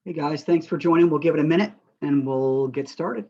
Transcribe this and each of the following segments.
Hey guys, thanks for joining. We'll give it a minute and we'll get started.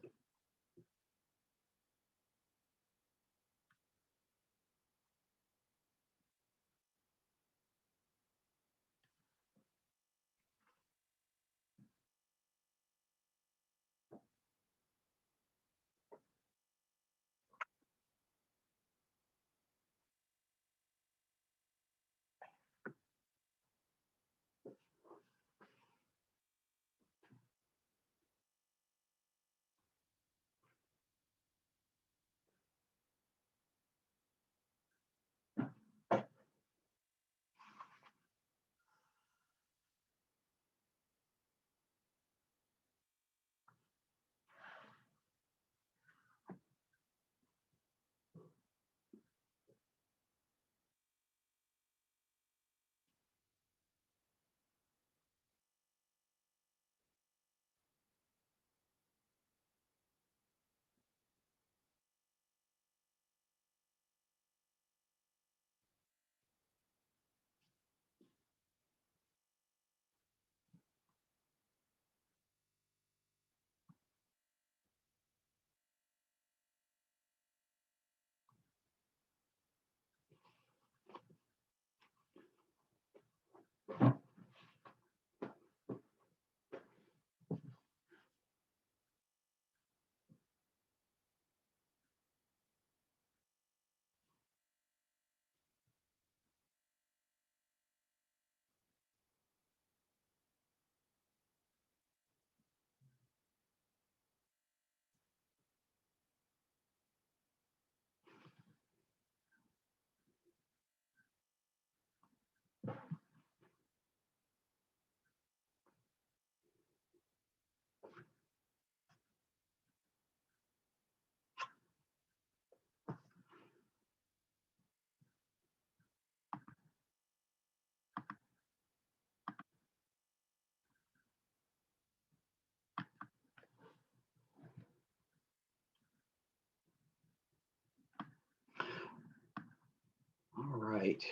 All right.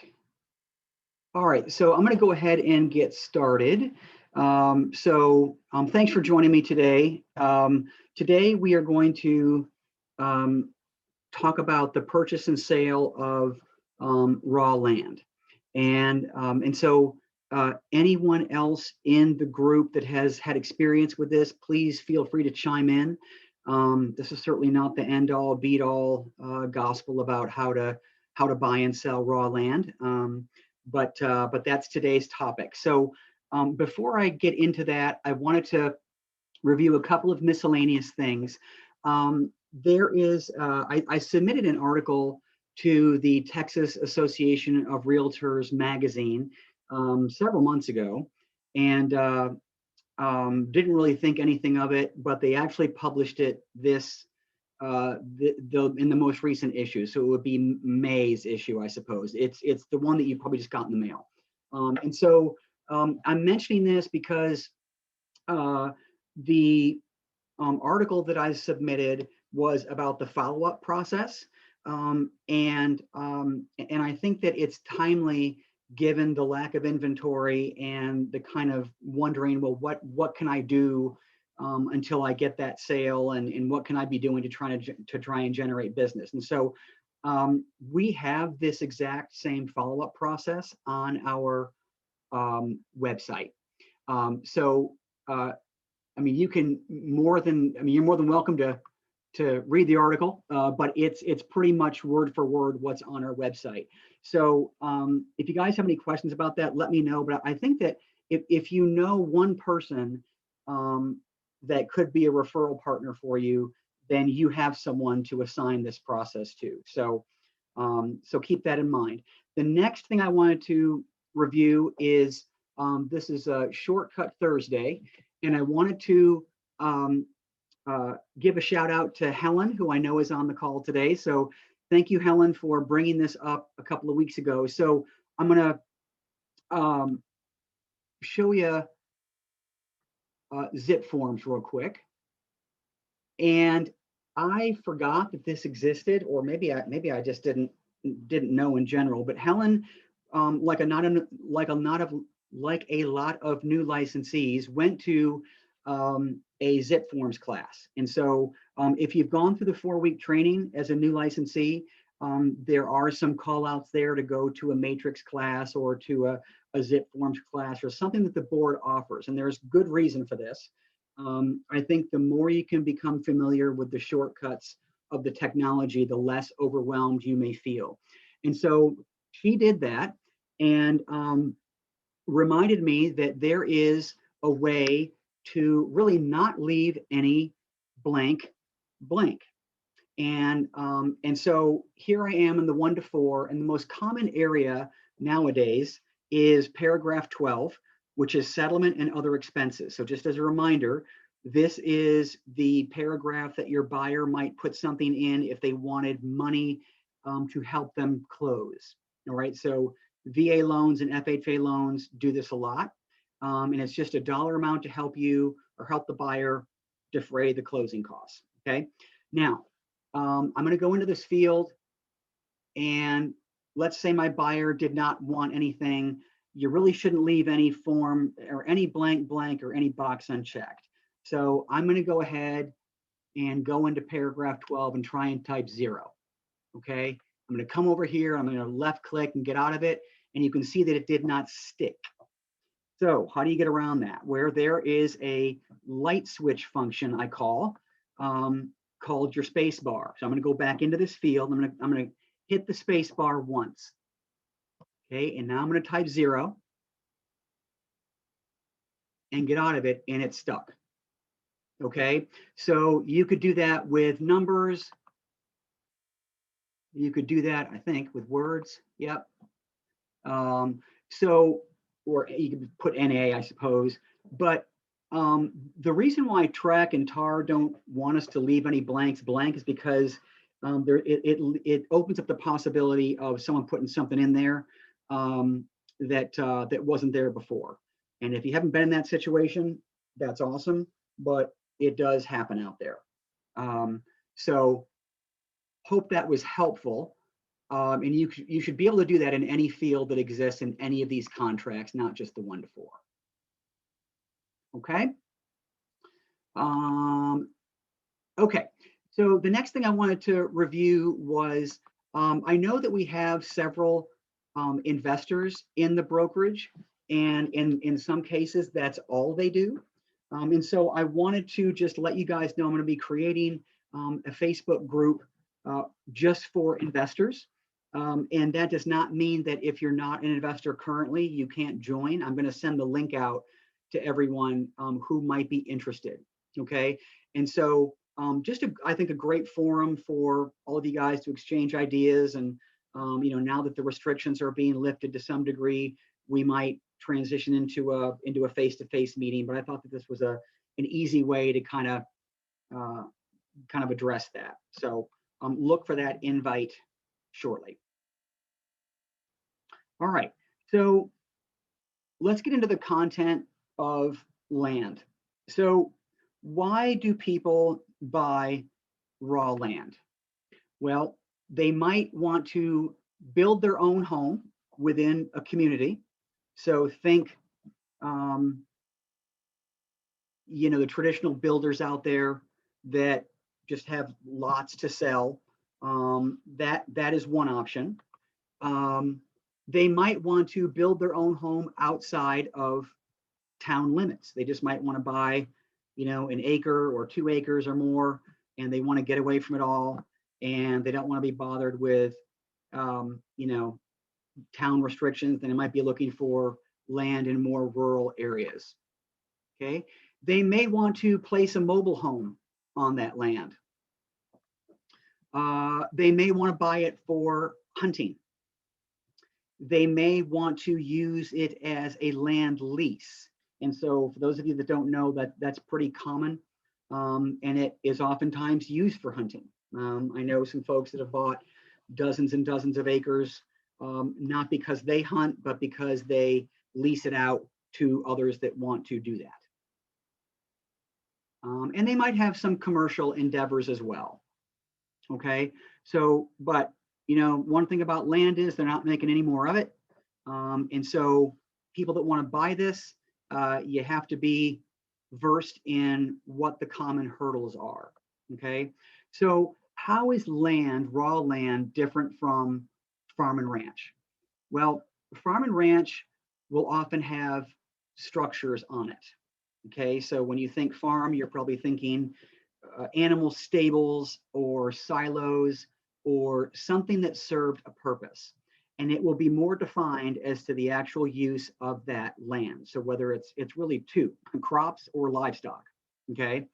All right, so I'm going to go ahead and get started. Thanks for joining me today. Today we are going to um, talk about the purchase and sale of raw land. And anyone else in the group that has had experience with this, please feel free to chime in. This is certainly not the end all beat all gospel about how to buy and sell raw land. But that's today's topic. So before I get into that, I wanted to review a couple of miscellaneous things. I submitted an article to the Texas Association of Realtors magazine several months ago, and didn't really think anything of it, but they actually published it in the most recent issue. So it would be May's issue, I suppose. It's the one that you probably just got in the mail. I'm mentioning this because the article that I submitted was about the follow-up process. And I think that it's timely given the lack of inventory and the kind of wondering, well, what can I do until I get that sale, and what can I be doing to try and generate business? And so we have this exact same follow-up process on our website. You're more than welcome to read the article, but it's pretty much word for word what's on our website. So if you guys have any questions about that, let me know. But I think that if you know one person that could be a referral partner for you, then you have someone to assign this process to. So keep that in mind. The next thing I wanted to review is this is a Shortcut Thursday, and I wanted to give a shout out to Helen, who I know is on the call today. So thank you, Helen, for bringing this up a couple of weeks ago. So I'm going to show you zip forms real quick. And I forgot that this existed, or maybe I just didn't know in general. But Helen, like a like a lot of new licensees, went to a zip forms class. And so if you've gone through the 4-week training as a new licensee, there are some call outs there to go to a matrix class or to a zip forms class or something that the board offers. And there's good reason for this. I think the more you can become familiar with the shortcuts of the technology, the less overwhelmed you may feel. And so she did that and reminded me that there is a way to really not leave any blank. And so here I am in the 1 to 4, and the most common area nowadays is paragraph 12, which is settlement and other expenses. So just as a reminder, this is the paragraph that your buyer might put something in if they wanted money to help them close. All right, so VA loans and FHA loans do this a lot. And it's just a dollar amount to help you or help the buyer defray the closing costs. Okay, now I'm going to go into this field, and let's say my buyer did not want anything. You really shouldn't leave any form or any blank or any box unchecked. So I'm going to go ahead and go into paragraph 12 and try and type 0. Okay, I'm going to come over here, I'm going to left click and get out of it, and you can see that it did not stick. So how do you get around that? Where there is a light switch function I call, called your space bar. So I'm going to go back into this field. I'm going to hit the space bar once. Okay, and now I'm going to type 0 and get out of it, and it's stuck. Okay, so you could do that with numbers. You could do that, I think, with words. Yep. So, or you could put NA, I suppose. But the reason why TREC and TAR don't want us to leave any blanks blank is because it opens up the possibility of someone putting something in there that wasn't there before. And if you haven't been in that situation, that's awesome, but it does happen out there. So hope that was helpful. And you should be able to do that in any field that exists in any of these contracts, not just the 1 to 4. Okay. Okay. So the next thing I wanted to review was, I know that we have several investors in the brokerage, and in some cases that's all they do. And so I wanted to just let you guys know I'm going to be creating a Facebook group just for investors. And that does not mean that if you're not an investor currently, you can't join. I'm going to send the link out to everyone who might be interested. Okay. And so I think a great forum for all of you guys to exchange ideas. And, now that the restrictions are being lifted to some degree, we might transition into a face-to-face meeting. But I thought that this was an easy way to kind of address that. So look for that invite shortly. All right, so let's get into the content of land. So why do people buy raw land? Well, they might want to build their own home within a community. So think, the traditional builders out there that just have lots to sell. That is one option. They might want to build their own home outside of town limits. They just might want to buy, an acre or 2 acres or more, and they want to get away from it all, and they don't want to be bothered with, town restrictions. Then they might be looking for land in more rural areas. Okay, they may want to place a mobile home on that land. They may want to buy it for hunting. They may want to use it as a land lease. And so for those of you that don't know, that's pretty common, and it is oftentimes used for hunting. I know some folks that have bought dozens and dozens of acres, not because they hunt, but because they lease it out to others that want to do that. And they might have some commercial endeavors as well. Okay, so, but one thing about land is they're not making any more of it. And so people that want to buy this, you have to be versed in what the common hurdles are. Okay, so how is land, raw land, different from farm and ranch? Well, farm and ranch will often have structures on it. Okay, so when you think farm, you're probably thinking animal stables or silos or something that served a purpose. And it will be more defined as to the actual use of that land. So whether it's really two, crops or livestock. Okay,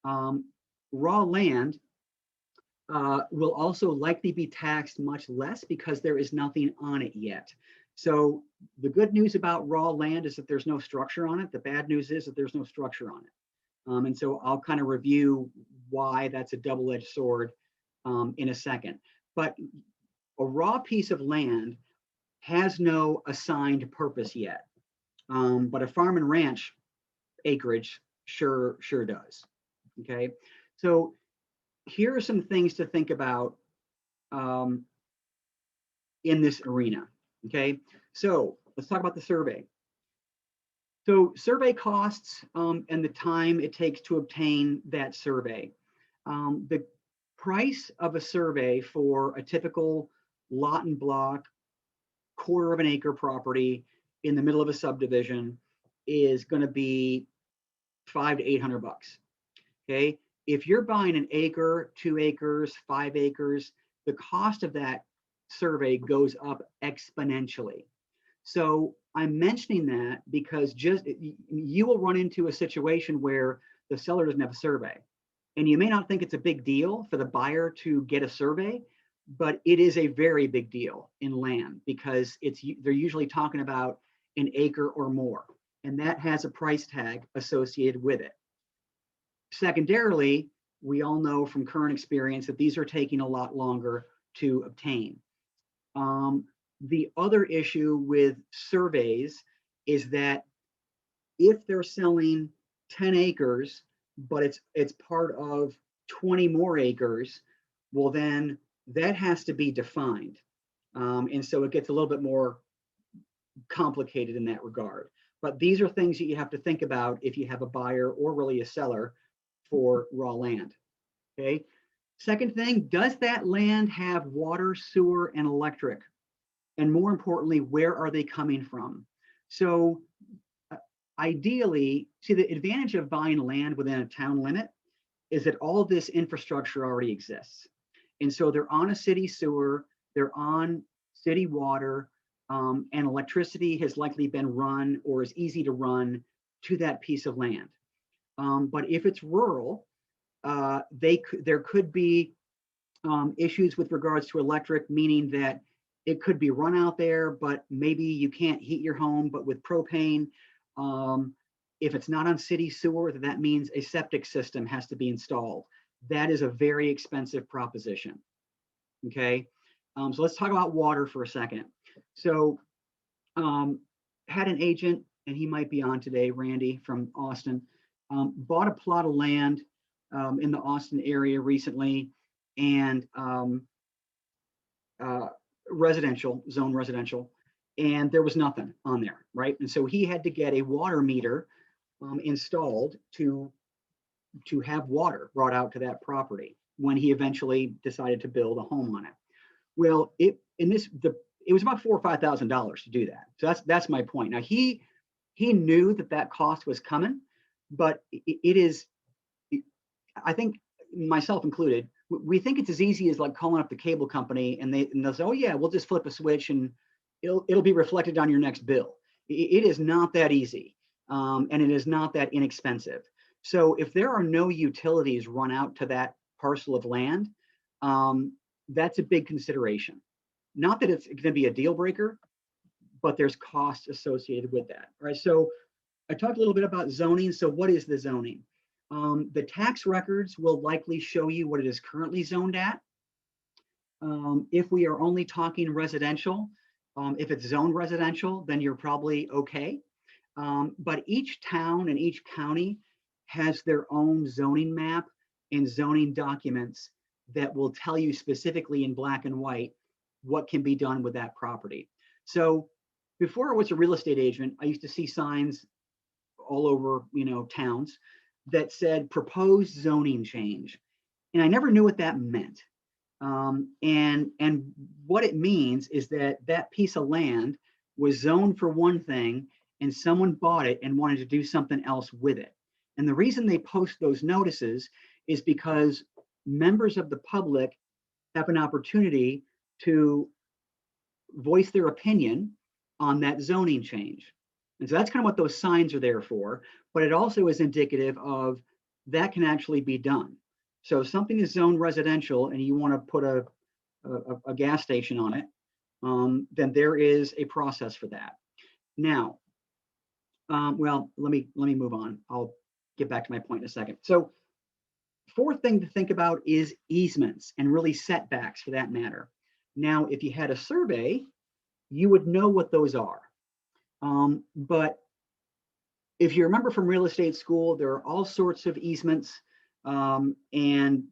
raw land will also likely be taxed much less because there is nothing on it yet. So the good news about raw land is that there's no structure on it. The bad news is that there's no structure on it. And so I'll kind of review why that's a double-edged sword in a second. But a raw piece of land has no assigned purpose yet. But a farm and ranch acreage sure does. Okay, so here are some things to think about in this arena. Okay, so let's talk about the survey. So survey costs and the time it takes to obtain that survey. The price of a survey for a typical lot and block, quarter of an acre property in the middle of a subdivision is going to be $500 to $800. Okay, if you're buying an acre, 2 acres, 5 acres, the cost of that survey goes up exponentially. So I'm mentioning that because you will run into a situation where the seller doesn't have a survey. And you may not think it's a big deal for the buyer to get a survey, but it is a very big deal in land because they're usually talking about an acre or more, and that has a price tag associated with it. Secondarily, we all know from current experience that these are taking a lot longer to obtain. The other issue with surveys is that if they're selling 10 acres, but it's part of 20 more acres, well, then that has to be defined. And so it gets a little bit more complicated in that regard. But these are things that you have to think about if you have a buyer or really a seller for raw land. Okay. Second thing, does that land have water, sewer, and electric? And more importantly, where are they coming from? So ideally, see, the advantage of buying land within a town limit is that all of this infrastructure already exists. And so they're on a city sewer, they're on city water, and electricity has likely been run or is easy to run to that piece of land. But if it's rural, there could be issues with regards to electric, meaning that it could be run out there, but maybe you can't heat your home, but with propane. If it's not on city sewer, that means a septic system has to be installed. That is a very expensive proposition. Okay, so let's talk about water for a second. So had an agent, and he might be on today, Randy from Austin, bought a plot of land in the Austin area recently, and zone residential, and there was nothing on there, right? And so he had to get a water meter installed to have water brought out to that property when he eventually decided to build a home on it. Well, it was about $4,000 or $5,000 to do that. So that's my point. Now he knew that cost was coming, but it is, I think myself included, we think it's as easy as like calling up the cable company and they'll say, oh yeah, we'll just flip a switch and it'll be reflected on your next bill. It is not that easy, and it is not that inexpensive. So if there are no utilities run out to that parcel of land, that's a big consideration. Not that it's going to be a deal breaker, but there's costs associated with that. All right. So I talked a little bit about zoning. So what is the zoning? The tax records will likely show you what it is currently zoned at. If we are only talking residential, if it's zoned residential, then you're probably okay. But each town and each county has their own zoning map and zoning documents that will tell you specifically in black and white what can be done with that property. So before I was a real estate agent, I used to see signs all over, towns that said proposed zoning change. And I never knew what that meant. And what it means is that that piece of land was zoned for one thing and someone bought it and wanted to do something else with it. And the reason they post those notices is because members of the public have an opportunity to voice their opinion on that zoning change. And so that's kind of what those signs are there for, but it also is indicative of that can actually be done. So if something is zoned residential and you want to put a gas station on it, then there is a process for that. Now, well, let me move on. I'll get back to my point in a second. So fourth thing to think about is easements and really setbacks for that matter. Now, if you had a survey, you would know what those are. But if you remember from real estate school, there are all sorts of easements, and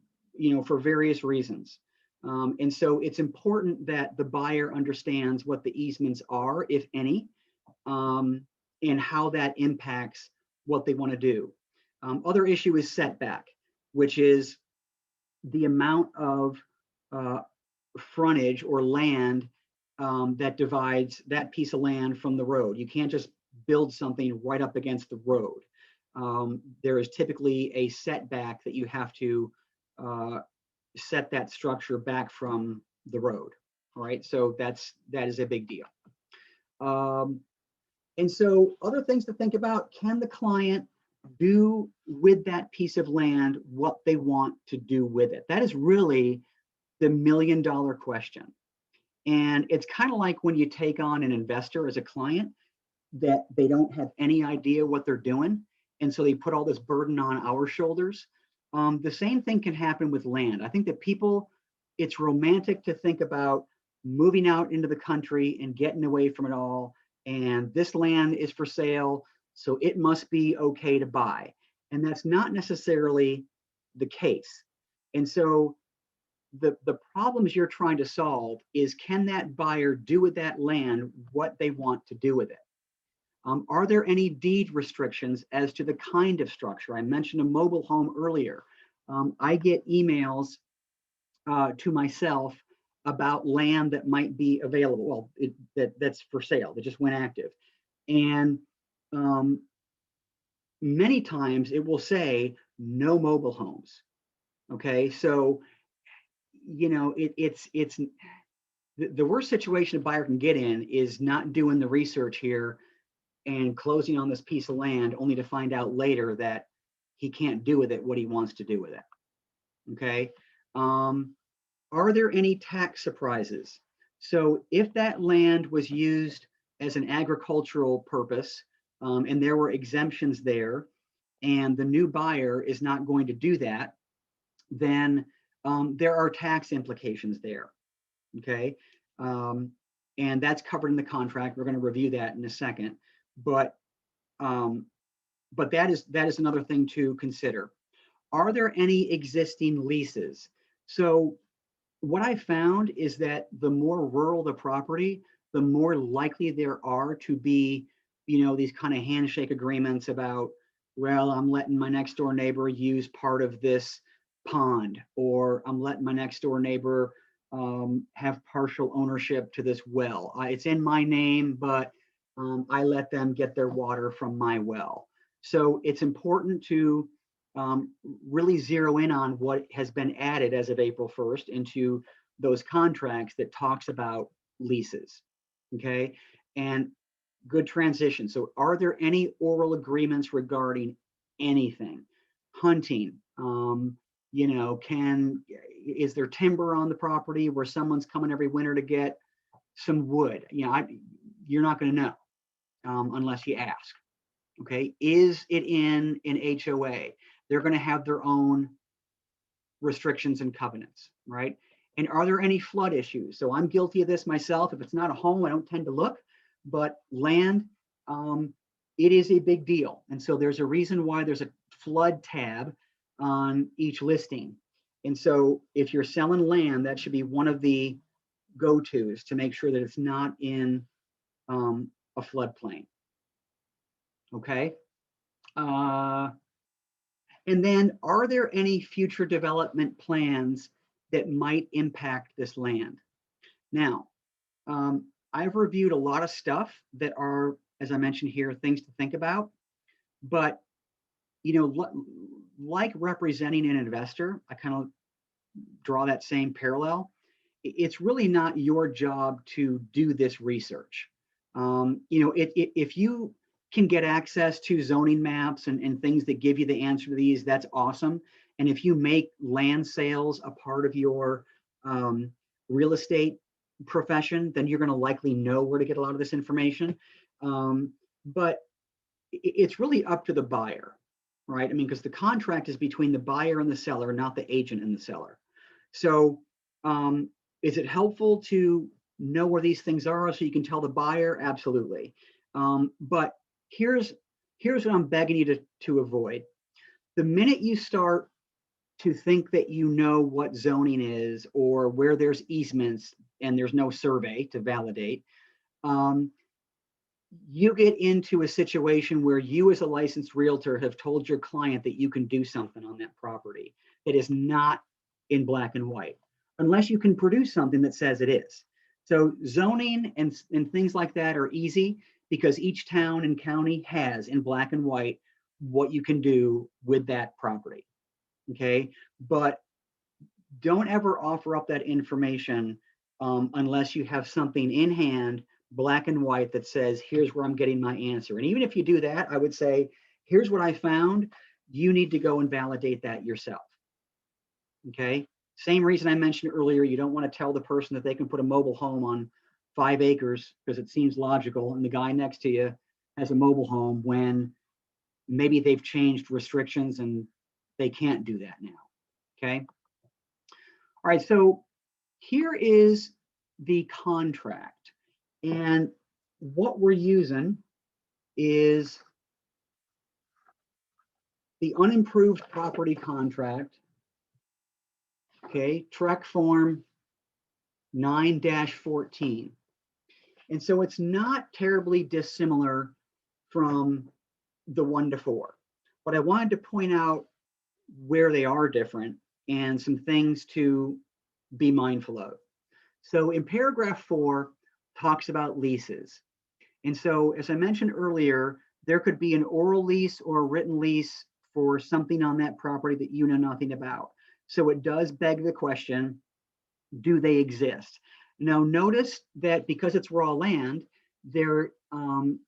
for various reasons. And so it's important that the buyer understands what the easements are, if any, and how that impacts what they want to do. Other issue is setback, which is the amount of frontage or land that divides that piece of land from the road. You can't just build something right up against the road. There is typically a setback that you have to set that structure back from the road. All right, so that is a big deal. And so other things to think about: can the client do with that piece of land what they want to do with it? That is really the $1 million question. And it's kind of like when you take on an investor as a client that they don't have any idea what they're doing. And so they put all this burden on our shoulders. The same thing can happen with land. I think that it's romantic to think about moving out into the country and getting away from it all. And this land is for sale, so it must be okay to buy. And that's not necessarily the case. And so the problems you're trying to solve is, can that buyer do with that land what they want to do with it? Are there any deed restrictions as to the kind of structure? I mentioned a mobile home earlier. I get emails to myself about land that might be available. Well, that's for sale, that just went active. And many times it will say no mobile homes. Okay, so it's the worst situation a buyer can get in is not doing the research here and closing on this piece of land only to find out later that he can't do with it what he wants to do with it. Okay. Are there any tax surprises? So if that land was used as an agricultural purpose, and there were exemptions there, and the new buyer is not going to do that, then there are tax implications there. Okay. And that's covered in the contract. We're going to review that in a second. But that is another thing to consider. Are there any existing leases? So what I found is that the more rural the property, the more likely there are to be, these kind of handshake agreements about, well, I'm letting my next door neighbor use part of this pond, or I'm letting my next door neighbor have partial ownership to this well. It's in my name, but I let them get their water from my well. So it's important to really zero in on what has been added as of April 1st into those contracts that talks about leases. Okay, and good transition. So are there any oral agreements regarding anything? Hunting, is there timber on the property where someone's coming every winter to get some wood? You're not going to know unless you ask. Okay, is it in an HOA? They're going to have their own restrictions and covenants, right? And are there any flood issues? So I'm guilty of this myself. If it's not a home, I don't tend to look, but land, it is a big deal. And so there's a reason why there's a flood tab on each listing. And so if you're selling land, that should be one of the go-tos to make sure that it's not in a floodplain. Okay. And then, are there any future development plans that might impact this land? Now, I've reviewed a lot of stuff that are, as I mentioned here, things to think about. But, like representing an investor, I kind of draw that same parallel. It's really not your job to do this research. If you can get access to zoning maps and things that give you the answer to these, that's awesome. And if you make land sales a part of your real estate profession, then you're going to likely know where to get a lot of this information. But it's really up to the buyer, right? I mean, because the contract is between the buyer and the seller, not the agent and the seller. So is it helpful to know where these things are so you can tell the buyer? Absolutely. But here's what I'm begging you to avoid. The minute you start to think that you know what zoning is or where there's easements and there's no survey to validate, you get into a situation where you as a licensed realtor have told your client that you can do something on that property that is not in black and white, unless you can produce something that says it is. So zoning and things like that are easy because each town and county has in black and white what you can do with that property. Okay, but don't ever offer up that information unless you have something in hand, black and white, that says, here's where I'm getting my answer. And even if you do that, I would say, here's what I found. You need to go and validate that yourself. Okay, same reason I mentioned earlier, you don't want to tell the person that they can put a mobile home on 5 acres because it seems logical, and the guy next to you has a mobile home when maybe they've changed restrictions and they can't do that now. Okay. All right, so here is the contract, and what we're using is the unimproved property contract, okay, TREC form 9-14. And so it's not terribly dissimilar from the 1-4, but I wanted to point out where they are different and some things to be mindful of. So in paragraph 4 talks about leases. And so, as I mentioned earlier, there could be an oral lease or a written lease for something on that property that you know nothing about. So it does beg the question, do they exist? Now, notice that because it's raw land, there on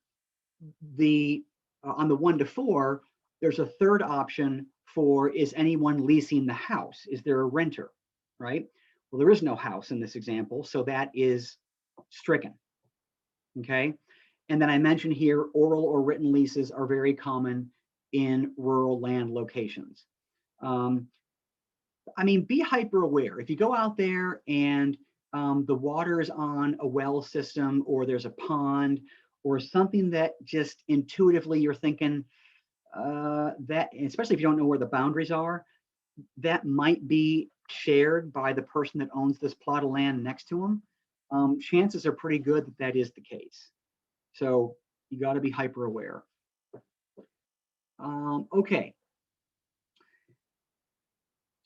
the 1-4, there's a third option for, is anyone leasing the house? Is there a renter, right? Well, there is no house in this example, so that is stricken, okay? And then I mentioned here, oral or written leases are very common in rural land locations. I mean, be hyper aware. If you go out there and the water is on a well system, or there's a pond, or something that just intuitively you're thinking that, especially if you don't know where the boundaries are, that might be shared by the person that owns this plot of land next to them, chances are pretty good that that is the case. So you got to be hyper aware. Okay.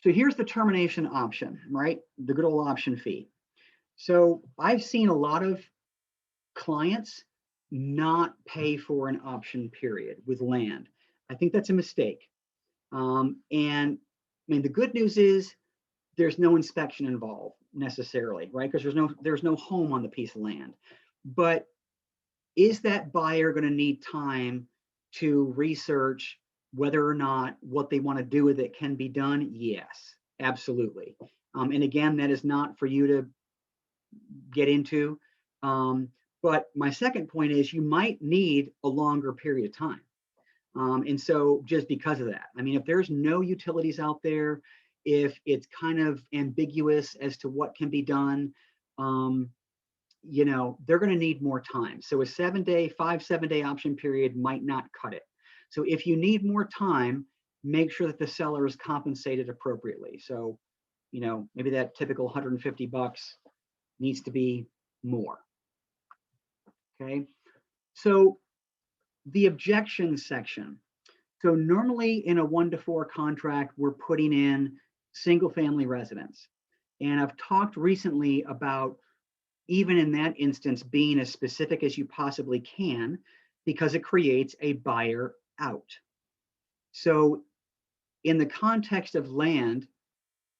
So here's the termination option, right? The good old option fee. So I've seen a lot of clients not pay for an option period with land. I think that's a mistake. And I mean, the good news is there's no inspection involved necessarily, right? Because there's no home on the piece of land. But is that buyer going to need time to research whether or not what they want to do with it can be done? Yes, absolutely. And again, that is not for you to get into. But my second point is you might need a longer period of time. And so just because of that, I mean, if there's no utilities out there, if it's kind of ambiguous as to what can be done, you know, they're going to need more time. So a 7-day, 5-7-day option period might not cut it. So if you need more time, make sure that the seller is compensated appropriately. So, you know, maybe that typical $150 needs to be more. Okay, so the objection section. So normally in a 1-to-4 contract, we're putting in single family residence. And I've talked recently about, even in that instance, being as specific as you possibly can, because it creates a buyer out. So in the context of land,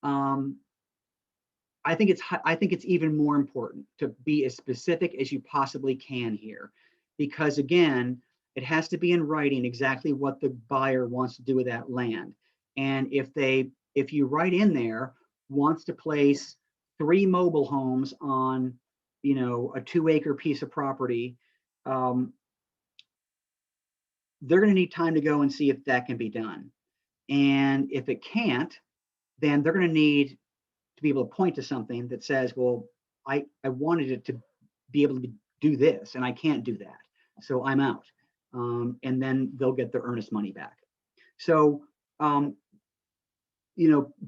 I think it's even more important to be as specific as you possibly can here, because again, it has to be in writing exactly what the buyer wants to do with that land. And if you write in there wants to place 3 mobile homes on, a 2-acre piece of property, they're going to need time to go and see if that can be done. And if it can't, then they're going to need to be able to point to something that says, well, I wanted it to be able to do this and I can't do that, so I'm out. And then they'll get their earnest money back. So,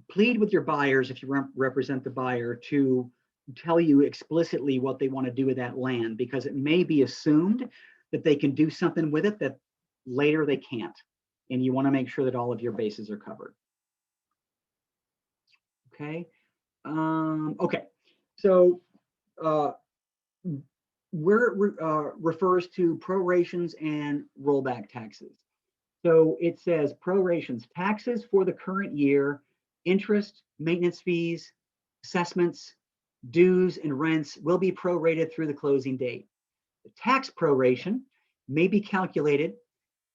plead with your buyers, if you represent the buyer, to tell you explicitly what they want to do with that land, because it may be assumed that they can do something with it that later they can't. And you want to make sure that all of your bases are covered. Okay. Okay. So refers to prorations and rollback taxes. So it says prorations, taxes for the current year, interest, maintenance fees, assessments, dues, and rents will be prorated through the closing date. The tax proration may be calculated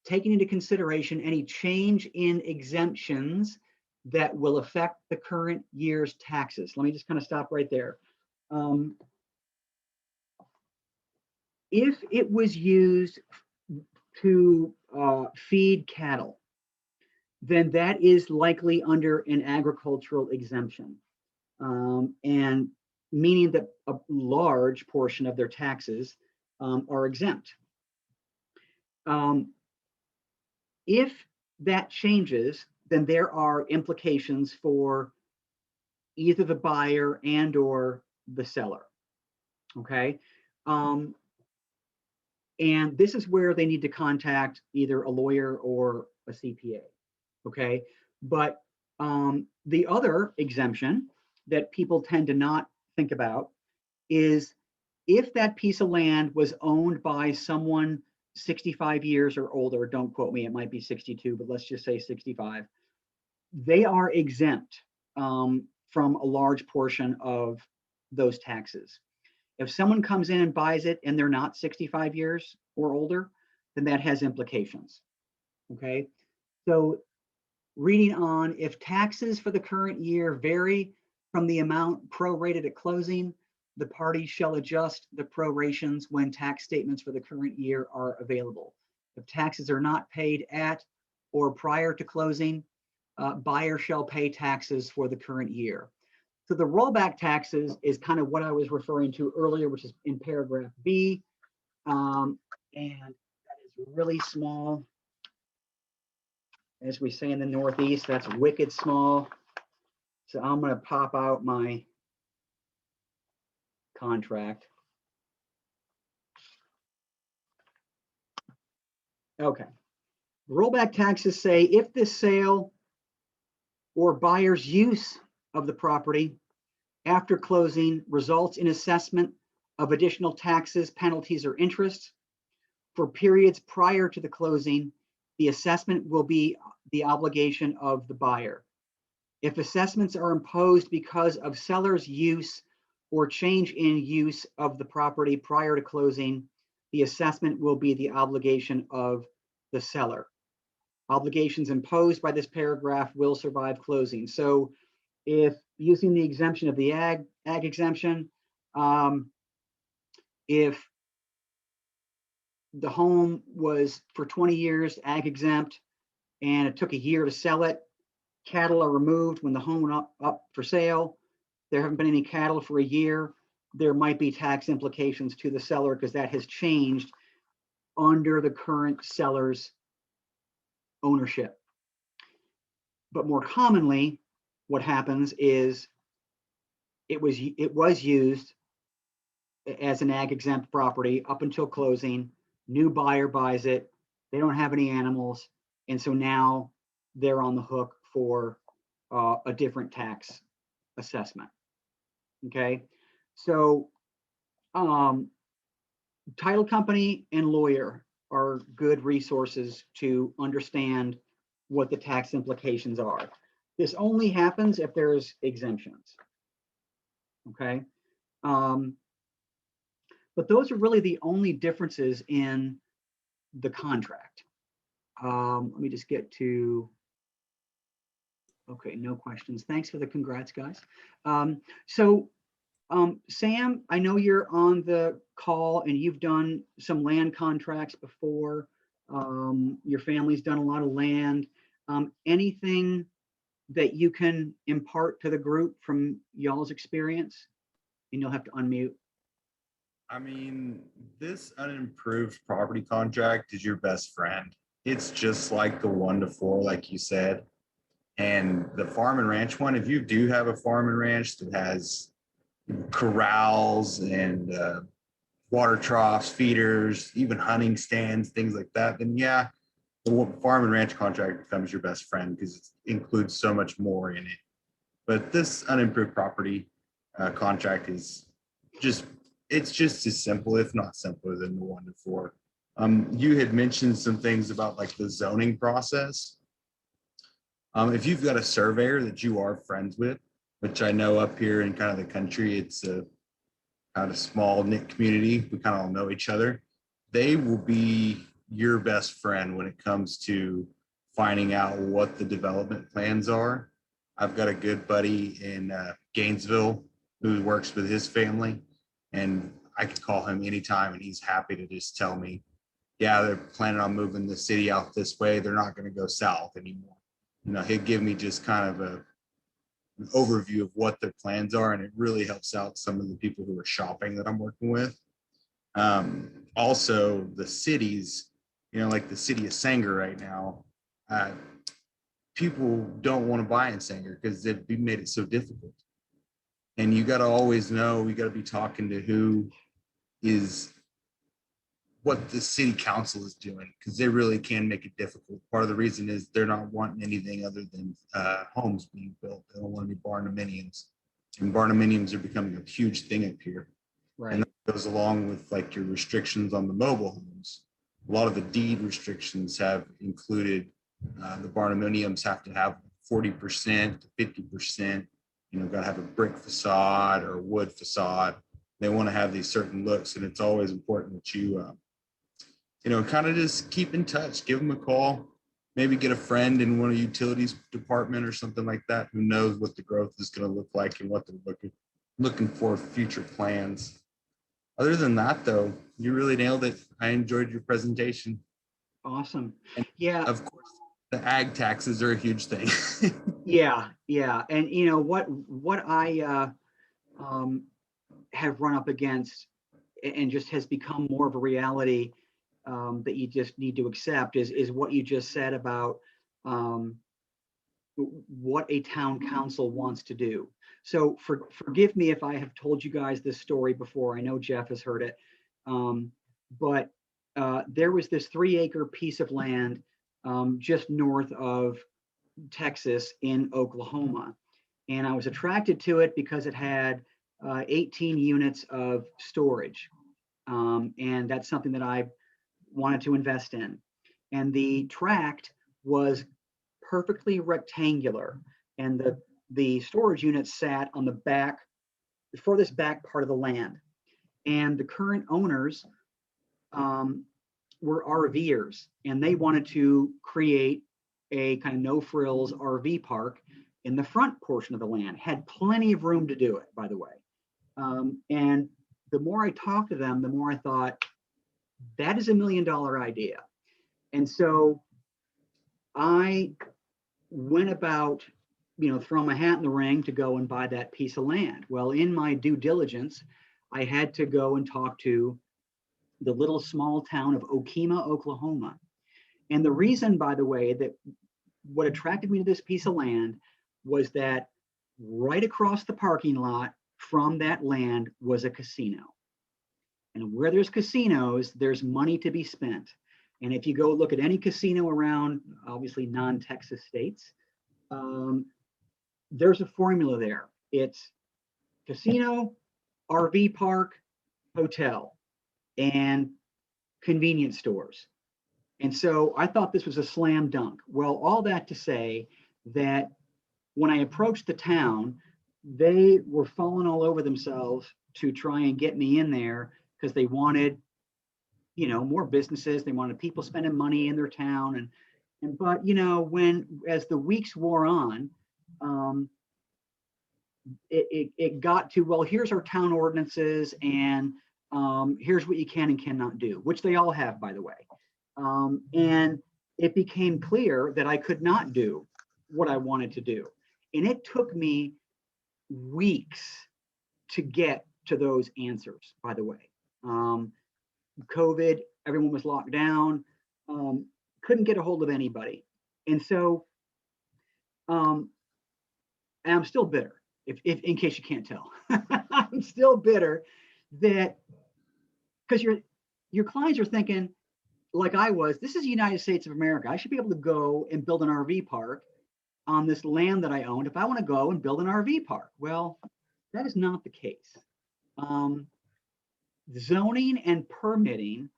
taking into consideration any change in exemptions that will affect the current year's taxes. Let me just kind of stop right there. If it was used to feed cattle, then that is likely under an agricultural exemption, and meaning that a large portion of their taxes are exempt. If that changes, then there are implications for either the buyer and or the seller. Okay. And this is where they need to contact either a lawyer or a CPA. Okay. But the other exemption that people tend to not think about is if that piece of land was owned by someone 65 years or older, don't quote me, it might be 62, but let's just say 65, they are exempt from a large portion of those taxes. If someone comes in and buys it and they're not 65 years or older, then that has implications. Okay. So reading on, if taxes for the current year vary from the amount prorated at closing, the parties shall adjust the prorations when tax statements for the current year are available. If taxes are not paid at or prior to closing, buyer shall pay taxes for the current year. So the rollback taxes is kind of what I was referring to earlier, which is in paragraph B. And that is really small. As we say in the Northeast, that's wicked small. So I'm going to pop out my contract. Okay. Rollback taxes say if the sale or buyer's use of the property after closing results in assessment of additional taxes, penalties, or interest for periods prior to the closing, the assessment will be the obligation of the buyer. If assessments are imposed because of seller's use or change in use of the property prior to closing, the assessment will be the obligation of the seller. Obligations imposed by this paragraph will survive closing. So if using the exemption of the ag exemption, if the home was for 20 years ag exempt and it took a year to sell it, cattle are removed when the home went up for sale, there haven't been any cattle for a year, there might be tax implications to the seller because that has changed under the current seller's ownership. But more commonly, what happens is it was used as an ag exempt property up until closing. New buyer buys it. They don't have any animals. And so now they're on the hook for a different tax assessment. Okay. So title company and lawyer are good resources to understand what the tax implications are. This only happens if there's exemptions. Okay. But those are really the only differences in the contract. Let me just get to, okay, no questions. Thanks for the congrats, guys. Sam, I know you're on the call and you've done some land contracts before. Your family's done a lot of land. Anything that you can impart to the group from y'all's experience? And you'll have to unmute. I mean, this unimproved property contract is your best friend. It's just like the 1-4, like you said. And the farm and ranch one, if you do have a farm and ranch that has corrals and water troughs, feeders, even hunting stands, things like that, then yeah, the farm and ranch contract becomes your best friend because it includes so much more in it. But this unimproved property contract is it's just as simple, if not simpler, than the 1-4. You had mentioned some things about like the zoning process. If you've got a surveyor that you are friends with, which I know up here in kind of the country, it's a kind of small knit community. We kind of all know each other. They will be your best friend when it comes to finding out what the development plans are. I've got a good buddy in Gainesville who works with his family, and I can call him anytime and he's happy to just tell me, yeah, they're planning on moving the city out this way. They're not going to go south anymore. You know, he'll give me just kind of an overview of what their plans are, and it really helps out some of the people who are shopping that I'm working with. Also, the cities, you know, like the city of Sanger right now, people don't want to buy in Sanger because they've made it so difficult. And you got to always know, you got to be talking to who is what the city council is doing, because they really can make it difficult. Part of the reason is they're not wanting anything other than homes being built. They don't want any barndominiums, and barndominiums are becoming a huge thing up here. Right. And that goes along with like your restrictions on the mobile homes. A lot of the deed restrictions have included the barndominiums have to have 40% to 50%. You know, got to have a brick facade or a wood facade. They want to have these certain looks, and it's always important that you, you know, kind of just keep in touch. Give them a call. Maybe get a friend in one of the utilities department or something like that who knows what the growth is going to look like and what they're looking for future plans. Other than that, though, you really nailed it. I enjoyed your presentation. Awesome. And yeah. Of course, the ag taxes are a huge thing. Yeah. And you know what I have run up against and just has become more of a reality that you just need to accept is what you just said about what a town council wants to do. So forgive me if I have told you guys this story before. I know Jeff has heard it. But there was this 3-acre piece of land just north of Texas in Oklahoma. And I was attracted to it because it had 18 units of storage. And that's something that I wanted to invest in. And the tract was perfectly rectangular. And the storage units sat on the furthest back part of the land. And the current owners were RVers, and they wanted to create a kind of no frills RV park in the front portion of the land. Had plenty of room to do it, by the way. And the more I talked to them, the more I thought, that is $1 million idea. And so I went about, you know, throwing my hat in the ring to go and buy that piece of land. Well, in my due diligence, I had to go and talk to the little small town of Okemah, Oklahoma. And the reason, by the way, that what attracted me to this piece of land was that right across the parking lot from that land was a casino. And where there's casinos, there's money to be spent. And if you go look at any casino around, obviously non-Texas states, there's a formula there. It's casino, RV park, hotel, and convenience stores. And so I thought this was a slam dunk. Well, all that to say that when I approached the town, they were falling all over themselves to try and get me in there because they wanted, more businesses. They wanted people spending money in their town. But, as the weeks wore on, it got to, well, here's our town ordinances and here's what you can and cannot do, which they all have, by the way. And it became clear that I could not do what I wanted to do. And it took me weeks to get to those answers, by the way. COVID, everyone was locked down, couldn't get a hold of anybody. And so, and I'm still bitter, if in case you can't tell. I'm still bitter that, because your clients are thinking, like I was, this is the United States of America. I should be able to go and build an RV park on this land that I owned if I want to go and build an RV park. Well, that is not the case. Zoning and permitting,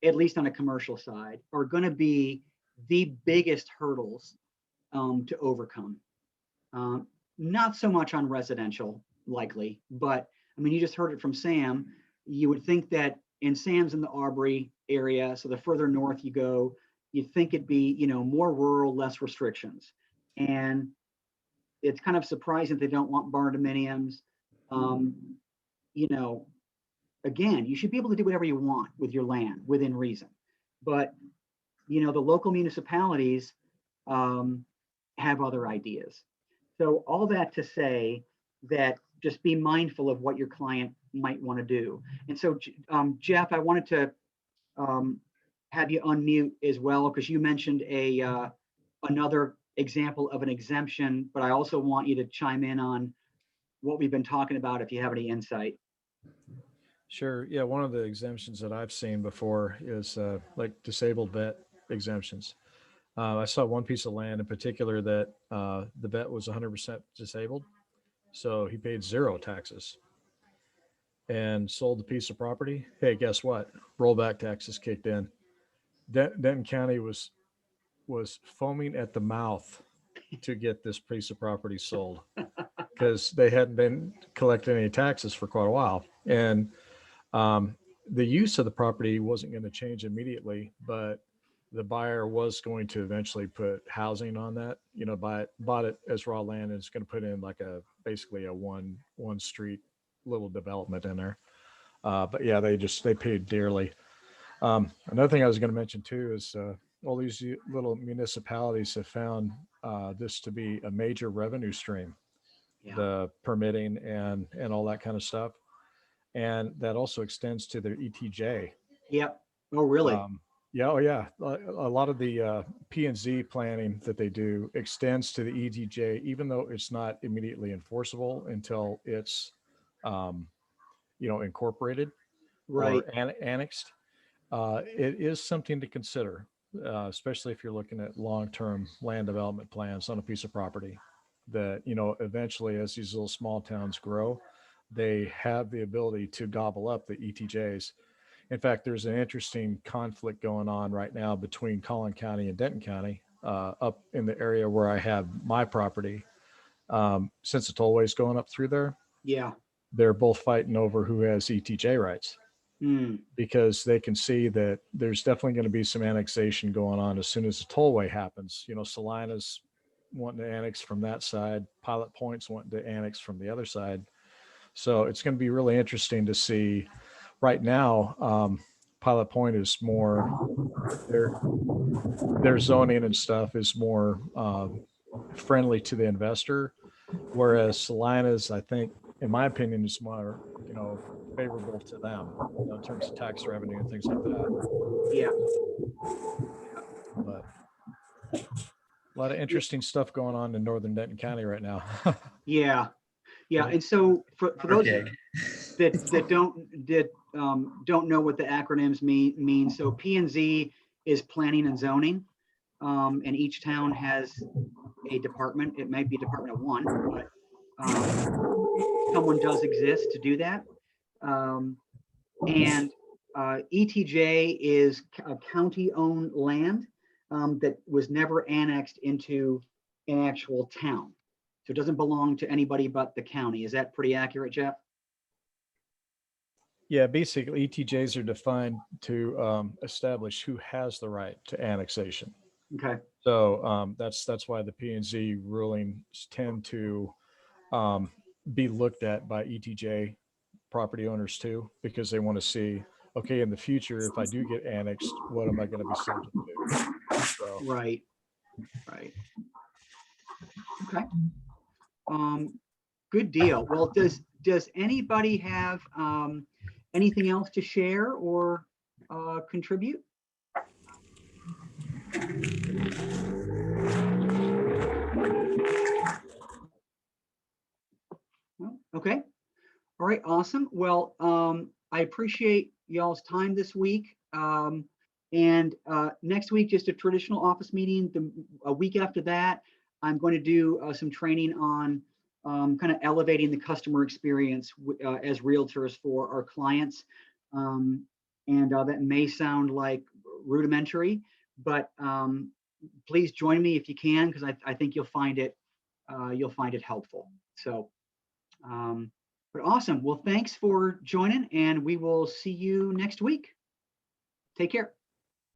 at least on a commercial side, are going to be the biggest hurdles to overcome. Not so much on residential, likely, but I mean, you just heard it from Sam. You would think that in Sam's in the Aubrey area, so the further north you go, you'd think it'd be, more rural, less restrictions. And it's kind of surprising they don't want barndominiums. Again, you should be able to do whatever you want with your land within reason. But, the local municipalities have other ideas. So all that to say that just be mindful of what your client might want to do. And so, Jeff, I wanted to have you unmute as well, because you mentioned another example of an exemption, but I also want you to chime in on what we've been talking about if you have any insight. Sure. Yeah. One of the exemptions that I've seen before is like disabled vet exemptions. I saw one piece of land in particular that the vet was 100% disabled. So he paid zero taxes and sold the piece of property. Hey, guess what? Rollback taxes kicked in. Denton County was foaming at the mouth to get this piece of property sold because they hadn't been collecting any taxes for quite a while. And the use of the property wasn't going to change immediately, but the buyer was going to eventually put housing on that, bought it as raw land, and it's going to put in like basically a one street little development in there. But yeah, they paid dearly. Another thing I was going to mention too is all these little municipalities have found this to be a major revenue stream, the permitting and all that kind of stuff. And that also extends to their ETJ. Yep. Oh, really? Yeah. Oh, yeah. A lot of the P&Z planning that they do extends to the ETJ, even though it's not immediately enforceable until it's, incorporated, right, or annexed. It is something to consider, especially if you're looking at long-term land development plans on a piece of property that, eventually as these little small towns grow, they have the ability to gobble up the ETJs. In fact, there's an interesting conflict going on right now between Collin County and Denton County, up in the area where I have my property. Since the tollway's going up through there, they're both fighting over who has ETJ rights. Because they can see that there's definitely going to be some annexation going on as soon as the tollway happens. Salina's wanting to annex from that side, Pilot Point's wanting to annex from the other side. So it's going to be really interesting to see. Right now, Pilot Point is more, their zoning and stuff is more friendly to the investor, whereas Salina's, I think, in my opinion, is more, favorable to them in terms of tax revenue and things like that. Yeah. But a lot of interesting stuff going on in northern Denton County right now. Yeah. And so for those that don't know what the acronyms mean, so P&Z is planning and zoning, and each town has a department. It might be a department of one, but someone does exist to do that. And ETJ is a county-owned land that was never annexed into an actual town. So it doesn't belong to anybody but the county. Is that pretty accurate, Jeff? Yeah, basically ETJs are defined to establish who has the right to annexation. Okay. So that's why the P&Z rulings tend to be looked at by ETJ property owners too, because they want to see, okay, in the future, if I do get annexed, what am I going to be subject to? So, Right. Right. Okay. Good deal. Well, does anybody have anything else to share or contribute? No? Okay. All right. Awesome. Well, I appreciate y'all's time this week. And next week, just a traditional office meeting. A week after that, I'm going to do some training on kind of elevating the customer experience as realtors for our clients. And that may sound like rudimentary, but please join me if you can, because I think you'll find it helpful. So, but awesome. Well, thanks for joining, and we will see you next week. Take care.